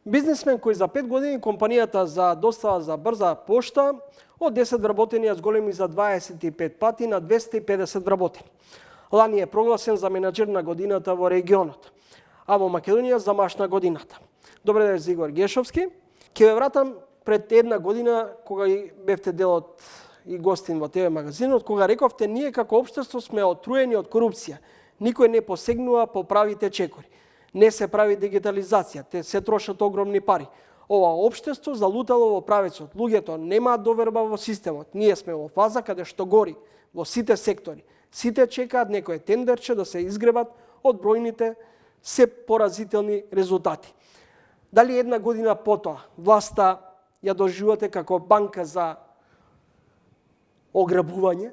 Бизнисмен кој за 5 години компанијата за достава за брза пошта од 10 вработени ја зголеми за 25 пати на 250 вработени. Лани е прогласен за менаџер на годината во регионот, а во Македонија за маж на годината. Добре ден, Игор Гешовски. Ќе ве вратам пред една година кога бевте дел од и гостин во ТВ магазинот, кога рековте ние како општество сме отруени од корупција. Никој не посегнува по правите чекори. Не се прави дигитализација, те се трошат огромни пари. Ова општество залутало во правецот. Луѓето немаат доверба во системот. Ние сме во фаза каде што гори во сите сектори. Сите чекаат некој тендерче да се изгребат од бројните се поразителни резултати. Дали една година потоа власта ја доживувате како банка за ограбување?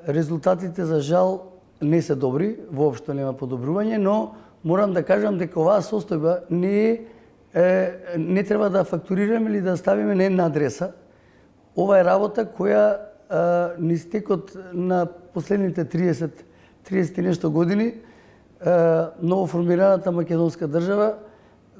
Резултатите за жал не се добри, воопшто нема подобрување, но морам да кажам дека оваа состојба не треба да фактурираме или да ставиме на една адреса. Ова е работа која низ текот на последните 30 и нешто години новоформираната македонска држава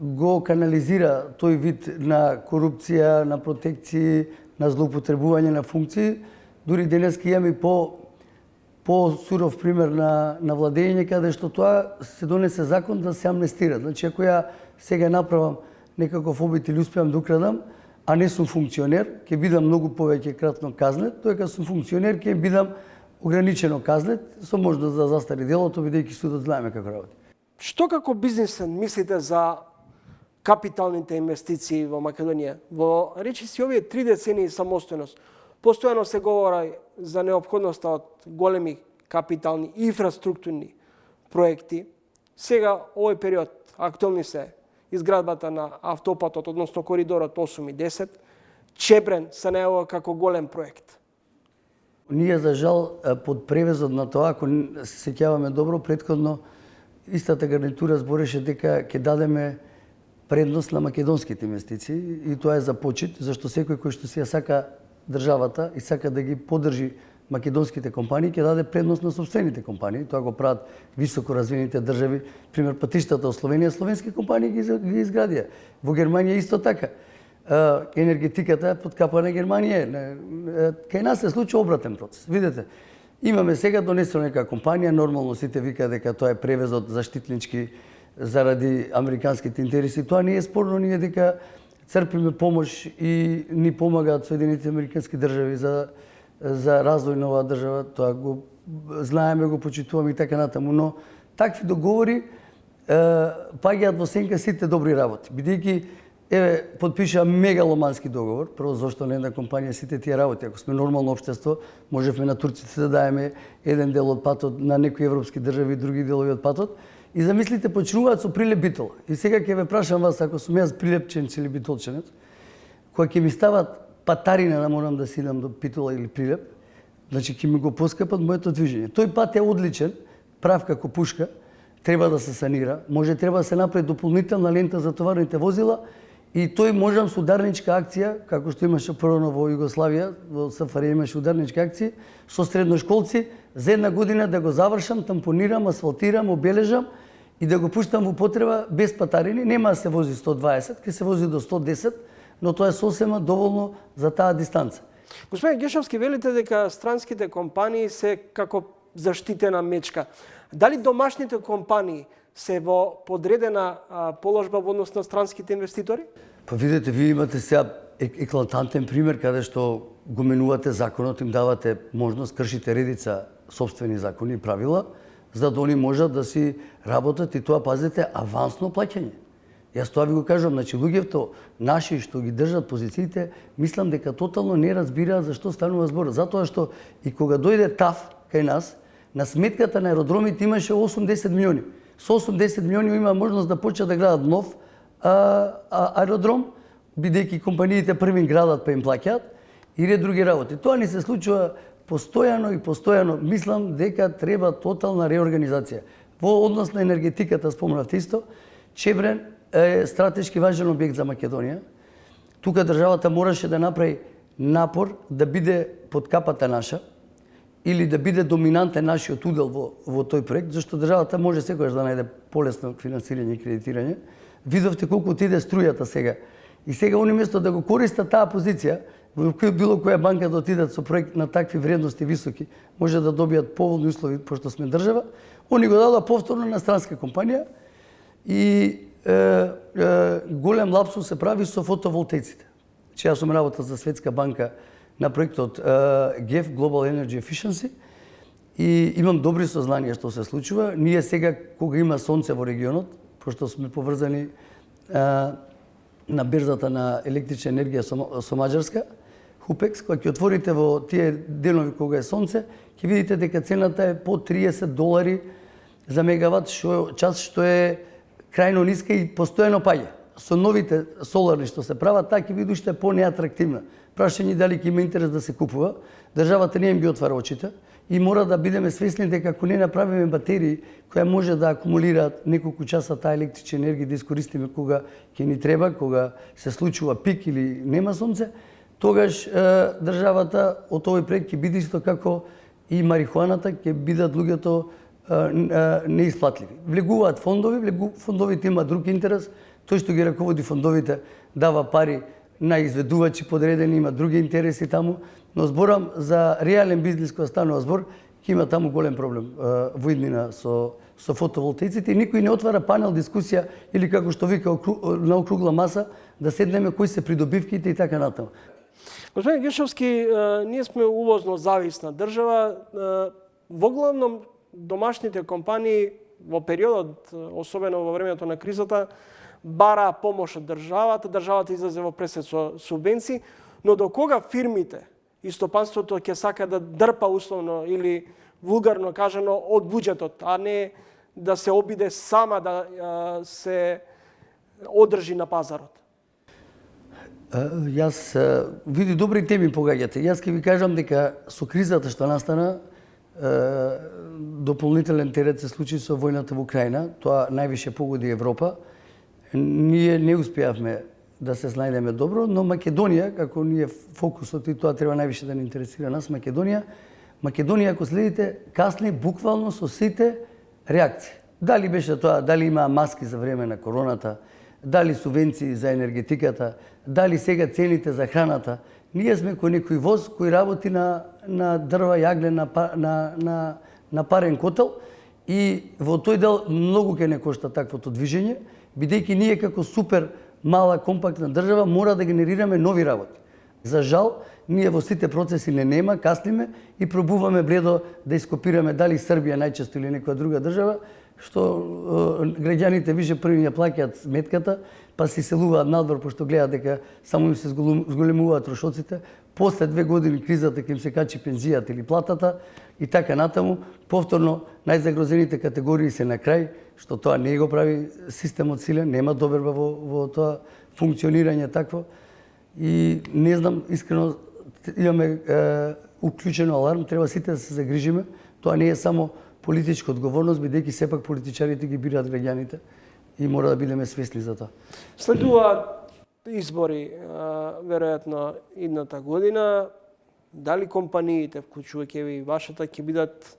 го канализира тој вид на корупција, на протекции, на злоупотребување на функции. Дури денеска имаме по суров пример на владење каде што тоа се донесе закон да се амнестира. Значи, ако ја сега направам некаков обид или успеам да украдам, а не сум функционер, ќе бидам многу повеќе кратно казнет, тоа кога сум функционер ќе бидам ограничено казнет, со можност да застари делото, бидејќи судот знаеме како работи. Што како бизнисмен мислите за капиталните инвестиции во Македонија? Во речиси овие 3 децении самостојност, постојано се говори за неопходноста од големи капитални инфраструктурни проекти. Сега, овој период, актуелни се изградбата на автопатот, односно коридорот 8 и 10, Чебрен се најавува како голем проект. Ние, за жал, под превезот на тоа, ако се сеќаваме добро, претходно истата гарнитура збореше дека ќе дадеме предност на македонските инвестиции и тоа е за почит, зашто секој кој што си ја сака државата и сака да ги поддржи македонските компании, ќе даде предност на собствените компании. Тоа го прават високо развиените држави. Пример, патиштата во Словенија, словенски компании ги изградија. Во Германија исто така. Енергетиката е под капа на Германија. Кај нас се случува обратен процес. Видете, имаме сега донесена нека компанија, нормално сите викаат дека тоа е превезот заштитнички заради американските интереси. Тоа не е спорно, ние дека црпиме помош и ни помагаат Соединетите американски држави за развој на оваа држава. Тоа го знаеме, го почитуваме и така натаму, но такви договори паѓаат во сенка сите добри работи. Бидејќи подпиша мегаломански договор, прво зошто на една компанија сите тие работи. Ако сме нормално општество, можевме на турците да даеме еден дел од патот, на некои европски држави други делови од патот. И замислите, почнуваат со Прилеп Битол. И сега ќе ве прашам вас, ако сум јас прилепченец или битолченец, кога ќе ми стават патарина да морам да си идам до Битола или Прилеп, значи ќе ми го поскапат моето движење. Тој пат е одличен, прав како пушка, треба да се санира, треба да се направи дополнителна лента за товарните возила и тој можам со ударничка акција, како што имаше прво во Југославија, во СФР имаше ударнички акции, со средношколци, за една година да го завршам, тампонирам, асфалтирам, обележам и да го пуштам во потреба без патарини. Нема да се вози 120, ќе се вози до 110, но тоа е сосема доволно за таа дистанца. Господин Гешовски, велите дека странските компании се како заштитена мечка. Дали домашните компании се во подредена положба во однос на странските инвеститори? Па видете, вие имате сега еклатантен пример каде што го менувате законот, им давате можност, кршите редица собствени закони и правила, за да они можат да си работат и тоа, пазите, авансно плаќање. Јас тоа ви го кажам, значи луѓето наши што ги држат позициите, мислам дека тотално не разбираат за што станува збор. Затоа што и кога дојде ТАФ кај нас, на сметката на аеродромите имаше 8-10 милиони. Со 8-10 милиони има можност да почнат да градат нов аеродром, бидејќи компаниите први градат па им плаќаат и ред други работи. Тоа не се случува постојано и постојано. Мислам дека треба тотална реорганизација. Во однос на енергетиката спомнавте исто, Чебрен е стратешки важен објект за Македонија. Тука државата мораше да направи напор да биде под капата наша или да биде доминантен нашиот удел во тој проект, зашто државата може секогаш да најде полесно финансирање и кредитирање, Видовте колку отиде струјата сега. И сега они место да го користат таа позиција, во било која банка да отидат со проект на такви вредности високи, може да добијат поволни услови, пошто сме држава, они го дадоа повторно на странска компанија и голем лапсус се прави со фотоволтаиците. Јас сум работел за Светска банка на проектот GEF, Global Energy Efficiency, и имам добри сознанија што се случува. Ние сега, кога има сонце во регионот, пошто сме поврзани на берзата на електрична енергија со Маđarска, Hupex, кога ќе отворите во тие денови кога е сонце, ќе видите дека цената е по $30 за мегават час, што е крајно ниска и постојано паѓа. Со новите соларни што се прават, таа ќе биде уште по-неатрактивна. Прашање дали ќе има интерес да се купува. Државата не им ги отвара очите и мора да бидеме свесни дека ако не направиме батерии која може да акумулира неколку часа таа електрична енергија да искористиме кога ќе ни треба, кога се случува пик или нема сонце, тогаш државата од овој проект ќе биде исто како и марихуаната, ќе бидат луѓето неисплатливи. Влегуваат фондови, фондовите имаат друг интерес, тој што ги раководи фондовите дава пари на изведувачи подредени, има други интереси таму, но зборам за реален бизнис кој станува збор, ќе има таму голем проблем во иднина со фотоволтаиците и никој не отвара панел дискусија или како што вика на округла маса да седнеме кои се придобивките и така натаму. Господин Гешовски, ние сме увозно зависна држава. Во главном домашните компании во периодот, особено во времето на кризата, бара помош од државата, државата излезе во пресет со субвенции, но до кога фирмите и стопанството ќе сака да дрпа условно или вулгарно кажано од буџетот, а не да се обиде сама да се одржи на пазарот? Јас види добри теми погаѓате. Јас ќе ви кажам дека со кризата што настана, дополнителен терет се случи со војната во Украина. Тоа највише погоди Европа. Ние не успеавме да се снајдеме добро, но Македонија, како ние фокусот и тоа треба највише да ни интересира нас, Македонија, ако следите, касни буквално со сите реакции. Дали беше тоа, дали има маски за време на короната, дали субвенции за енергетиката, дали сега цените за храната. Ние сме кој некој воз кој работи на дрва, јагле, на парен котел и во тој дел многу ќе не кошта таквото движење, бидејќи ние како супер мала компактна држава мора да генерираме нови работи. За жал, ние во сите процеси не нема, касниме и пробуваме бледо да ископираме дали Србија најчесто или некоја друга држава, што граѓаните више први ја плаќаат сметката, па се селуваат надвор пошто гледаат дека само им се зголемуваат трошоците. После 2 години кризата ќе им се качи пензијата или платата и така натаму. Повторно најзагрозените категории се на крај, што тоа не го прави системот силен, нема доверба во тоа функционирање такво. И не знам, искрено имаме уклучено аларм, треба сите да се загрижиме. Тоа не е само политичка одговорност, бидејќи сепак политичарите ги бираат граѓаните и мора да бидеме свесни за тоа. Следуваат избори, веројатно идната година. Дали компаниите, вклучувајќи и вашата, ќе бидат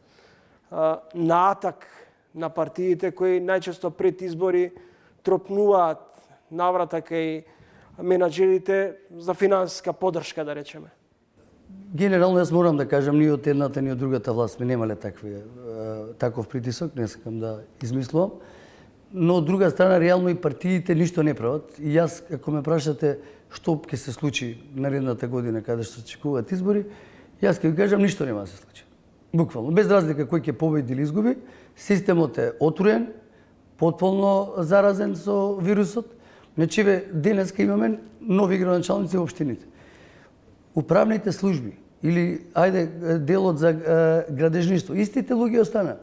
наатак на партиите кои најчесто пред избори тропнуваат наврата кај менаџерите за финансиска поддршка, да речеме? Генерално, јас морам да кажам, ни од едната, ни од другата власт сме немале таков притисок, не сакам да измислувам. Но од друга страна, реално и партиите ништо не прават. И јас, ако ме прашате што ќе се случи наредната година каде што се очекуваат избори, јас ќе ви кажам ништо нема да се случи. Буквално, без разлика кој ќе победи или изгуби, системот е отруен, потполно заразен со вирусот. Значи, денеска имаме нови градоначалници во општините. Управните служби или делот за градежништво, истите луѓе остана.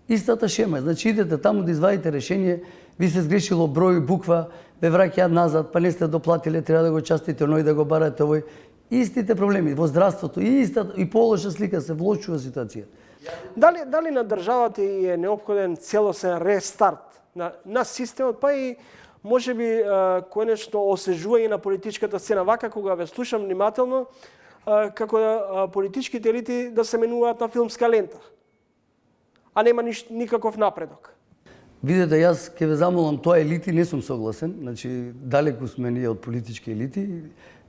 Истата шема, значи идете таму да извадите решение, ви се сгрешило број, буква, ве враќаат назад, па не сте доплатиле, треба да го частите оној, да го барате овој. Истите проблеми во здравството и полоша слика се влошува ситуација. Дали на државата е неопходен целосен рестарт на системот, па и можеби конечно освежување на политичката сцена? Вака кога ве слушам внимателно, како политичките елити да се менуваат на филмска лента, а нема никаков напредок. Видете, јас ќе ве замолам, тоа елити не сум согласен, значи далеку сме ние од политички елити.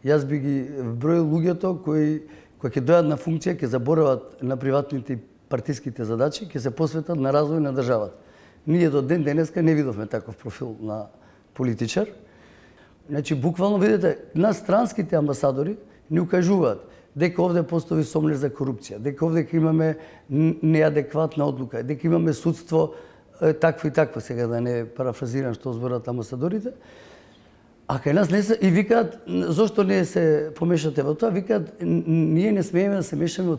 Јас би ги вброил луѓето кои ќе дојдат на функција, ќе заборават на приватните и партиските задачи, ќе се посветат на развој на државата. Ние до ден денеска не видовме таков профил на политичар. Значи, буквално, видите, нас странските амбасадори ни укажуваат дека овде постои сомнеж за корупција, дека овде имаме неадекватна одлука, дека имаме судство такво и такво, сега да не парафразирам што зборат амбасадорите. А кај нас не се и викаат зошто не се помешате во тоа, викаат ние не смееме да се мешаме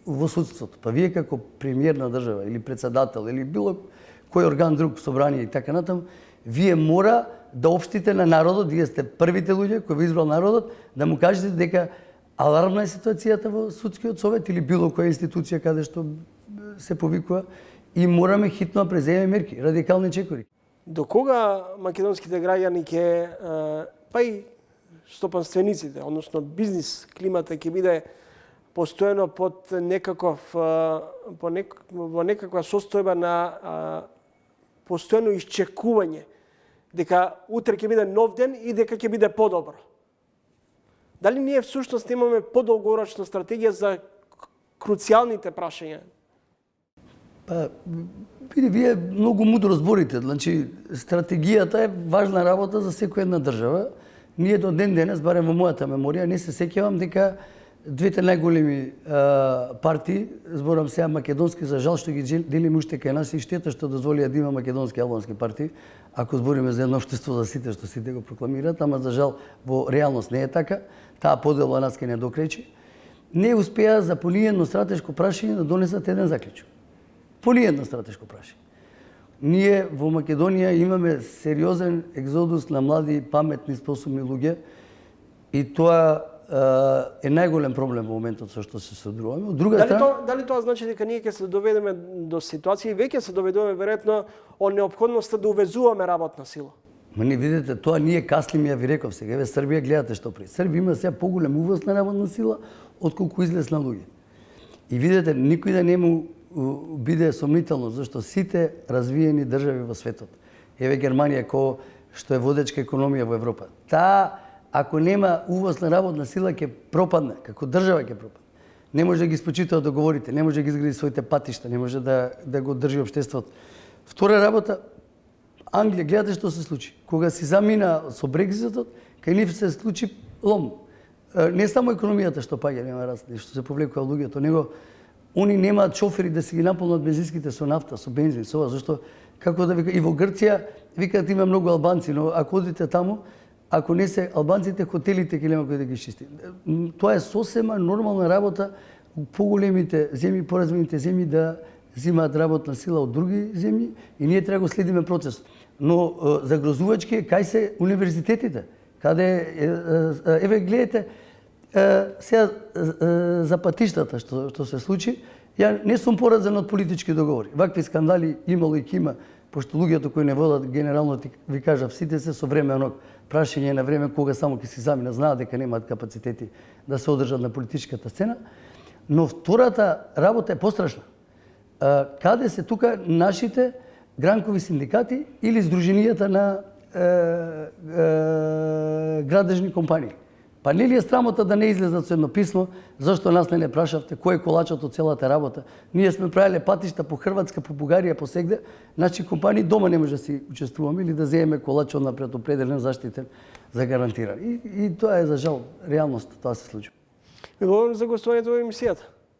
во судството. Па вие како премиер на држава или председател или било кој орган друг, собрание и така натаму, вие мора да општите на народот, вие сте првите луѓе кои ви избрал народот, да му кажете дека алармна е ситуацијата во судскиот совет или било која институција каде што се повикува и мораме хитно да преземеме мерки, радикални чекори. До кога македонските граѓани ќе, па и стопанствениците, односно бизнис климата ќе биде постојано под во некаква состојба на постојано исчекување дека утре ќе биде нов ден и дека ќе биде подобро? Дали ние всушност имаме подолгорочна стратегија за круцијалните прашања? Па, вие многу мудро зборите. Значи, стратегијата е важна работа за секоја една држава. Ние до ден денес, барем во мојата меморија, не се сеќавам дека двете најголеми партии, зборам сега македонски, за жал што ги делиме уште кај нас и штета што дозволија да има македонски и албански партии, ако збориме за едно општество за сите што сите го прокламираат, ама за жал во реалност не е така. Таа подела нас ке не докречи. Не успеа за по ниедно стратешко прашање да донесат еден заклучок. По ниедно стратешко прашање. Ние во Македонија имаме сериозен екзодус на млади, паметни, способни луѓе и тоа е најголем проблем во моментот со што се содруваме. Од друга страна, дали тоа значи дека ние ќе се доведеме до ситуација и веќе се доведуваме веројатно од неопходноста да увезуваме работна сила? Ма не видите, тоа ние каслим, ја ви реков сега. Еве Србија гледате што при. Србија има сега поголем увоз на работна сила отколку излез на луѓе. И видите, никој да не му биде сомнително, зашто сите развиени држави во светот, еве Германија кој што е водечка економија во Европа, таа ако нема увоз на работна сила ќе пропадне, како држава ќе пропадне. Не може да ги спочитува договорите, не може да ги изгради своите патишта, не може да го држи општеството. Втора работа, Англија, гледате што се случи. Кога си замина со Брекзитот, кај нив се случи лом. Не само економијата што паѓа, нема расте, што се повлекува луѓето, него они немаат шофери да си ги наполнат бензинските со нафта, со бензин, со ова, зашто како да вика и во Грција викаат има многу албанци, но ако одите таму, ако не се албанците, хотелите ќе нема кој да ги чисти. Тоа е сосема нормална работа поголемите земји, поразвините земји да земаат работна сила од други земји и ние треба да го следиме процесот. Но загрозувачки е кај се универзитетите, каде еве гледате сега за патиштата што се случи, ја не сум поразен од политички договори. Вакви скандали имало и кима, пошто луѓето кои не водат генерално ви кажав, сите се со време онок прашање на време кога само ќе си замина, знаат дека немаат капацитети да се одржат на политичката сцена, но втората работа е пострашна. Каде се тука нашите гранкови синдикати или здруженијата на градежни компании? Па не ли е срамота да не излезат со едно писмо, зашто нас не прашавте кој е колачот од целата работа? Ние сме правиле патишта по Хрватска, по Бугарија, по сегде, значи компании дома не може да си учествуваме или да земеме колач од напред определен, заштитен, за гарантиран. И тоа е за жал реалност, тоа се случи. Ви благодарам за гостувањето во емисијата.